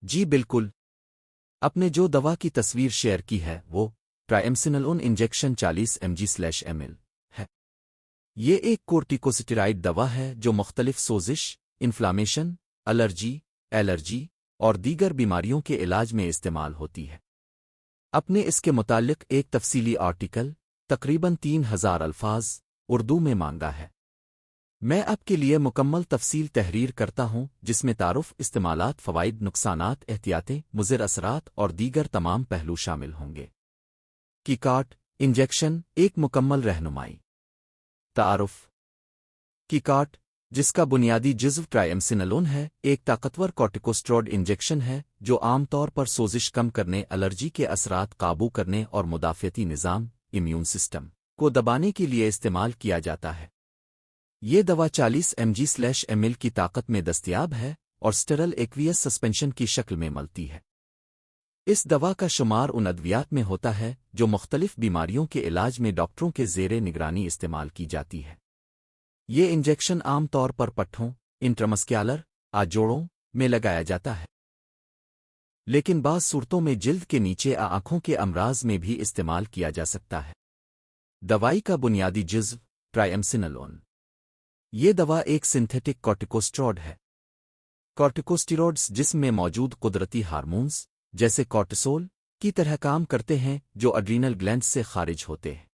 جی بالکل، اپنے جو دوا کی تصویر شیئر کی ہے وہ ٹرائمسنلون انجیکشن 40 mg/ml ہے۔ یہ ایک کورٹیکوسٹیرائڈ دوا ہے جو مختلف سوزش، انفلامیشن، الرجی اور دیگر بیماریوں کے علاج میں استعمال ہوتی ہے۔ اپنے اس کے متعلق ایک تفصیلی آرٹیکل تقریباً 3000 الفاظ اردو میں مانگا ہے۔ میں آپ کے لیے مکمل تفصیل تحریر کرتا ہوں جس میں تعارف، استعمالات، فوائد، نقصانات، احتیاطیں، مضر اثرات اور دیگر تمام پہلو شامل ہوں گے۔ کیکارٹ انجیکشن ایک مکمل رہنمائی۔ تعارف: کیکارٹ، جس کا بنیادی جزو ٹرائمسنلون ہے، ایک طاقتور کورٹیکوسٹروئڈ انجیکشن ہے جو عام طور پر سوزش کم کرنے، الرجی کے اثرات قابو کرنے اور مدافعتی نظام امیون سسٹم کو دبانے کے لیے استعمال کیا جاتا ہے۔ یہ دوا 40 mg/ml کی طاقت میں دستیاب ہے اور اسٹرل ایکویس سسپینشن کی شکل میں ملتی ہے۔ اس دوا کا شمار ان ادویات میں ہوتا ہے جو مختلف بیماریوں کے علاج میں ڈاکٹروں کے زیر نگرانی استعمال کی جاتی ہے۔ یہ انجیکشن عام طور پر پٹھوں، انٹرمسکیالر آجوڑوں میں لگایا جاتا ہے، لیکن بعض صورتوں میں جلد کے نیچے آنکھوں کے امراض میں بھی استعمال کیا جا سکتا ہے۔ دوائی کا بنیادی جزو ٹرائمسنلون۔ یہ دوا ایک سنتھیٹک کورٹیکوسٹروئڈ ہے۔ کورٹیکوسٹیروڈز جسم میں موجود قدرتی ہارمونز جیسے کورٹیسول کی طرح کام کرتے ہیں جو اڈرینل گلینڈز سے خارج ہوتے ہیں۔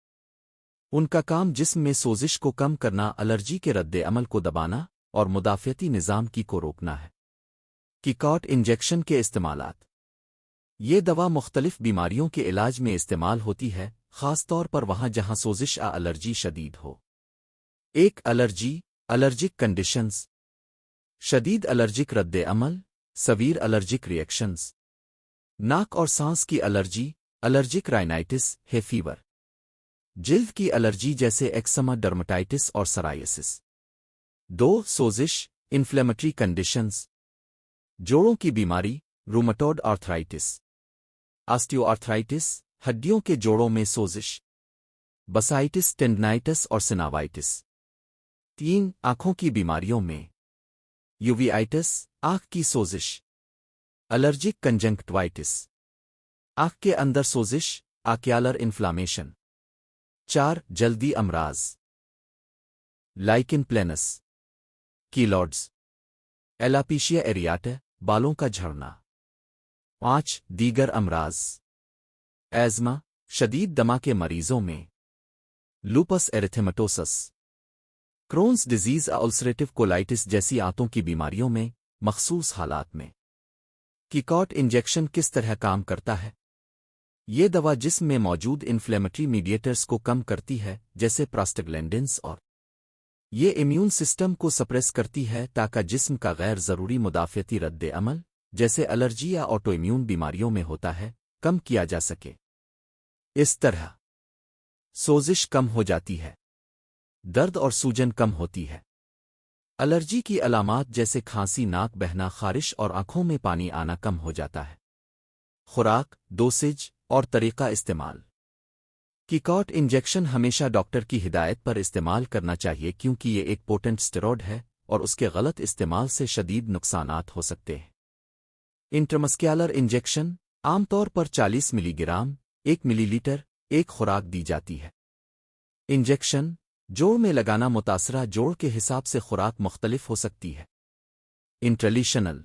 ان کا کام جسم میں سوزش کو کم کرنا، الرجی کے رد عمل کو دبانا اور مدافعتی نظام کو روکنا ہے۔ کیکارٹ انجیکشن کے استعمالات: یہ دوا مختلف بیماریوں کے علاج میں استعمال ہوتی ہے، خاص طور پر وہاں جہاں سوزش الرجی شدید ہو۔ ایک الرجک کنڈیشنز: شدید الرجک رد عمل، سویر الرجک ریئیکشنز، ناک اور سانس کی الرجی، الرجک رائنائٹس، ہے فیور، جلد کی الرجی جیسے ایکسما، ڈرمٹائٹس اور سرائسس۔ سوزش انفلیمیٹری کنڈیشنز: جوڑوں کی بیماری، رومٹوڈ آرتھرائٹس، آسٹیو آرتھرائٹس، ہڈیوں کے جوڑوں میں سوزش، بسائٹس، ٹینڈنائٹس اور سناوائٹس۔ آنکھوں کی بیماریوں میں یوویائٹس، آنکھ کی سوزش، الرجک کنجنکٹوائٹس، آنکھ کے اندر سوزش، آکیالر انفلامیشن۔ جلدی امراض: لائکن پلینس، کیلوڈز، ایلاپیشیا ایریاٹا، بالوں کا جھڑنا۔ دیگر امراض: ایزما، شدید دمہ کے مریضوں میں، لوپس ایریتھیمٹوسس، کرونز ڈیزیز، السریٹو کولائٹس جیسی آنتوں کی بیماریوں میں مخصوص حالات میں۔ کیکارٹ انجیکشن کس طرح کام کرتا ہے؟ یہ دوا جسم میں موجود انفلیمیٹری میڈیٹرز کو کم کرتی ہے جیسے پراسٹاگلینڈنز، اور یہ امیون سسٹم کو سپریس کرتی ہے تاکہ جسم کا غیر ضروری مدافعتی رد عمل جیسے الرجی یا آٹو امیون بیماریوں میں ہوتا ہے کم کیا جا سکے۔ اس طرح سوزش کم ہو جاتی ہے، درد اور سوجن کم ہوتی ہے، الرجی کی علامات جیسے کھانسی، ناک بہنا، خارش اور آنکھوں میں پانی آنا کم ہو جاتا ہے۔ خوراک، ڈوسیج اور طریقہ استعمال: کیکارٹ انجیکشن ہمیشہ ڈاکٹر کی ہدایت پر استعمال کرنا چاہیے کیونکہ یہ ایک پوٹنٹ اسٹیرائڈ ہے اور اس کے غلط استعمال سے شدید نقصانات ہو سکتے ہیں۔ انٹرمسکیالر انجیکشن عام طور پر 40 ملی گرام 1 ملی لیٹر ایک خوراک دی جاتی ہے۔ انجیکشن جوڑ میں لگانا: متاثرہ جوڑ کے حساب سے خوراک مختلف ہو سکتی ہے۔ انٹرلیشنل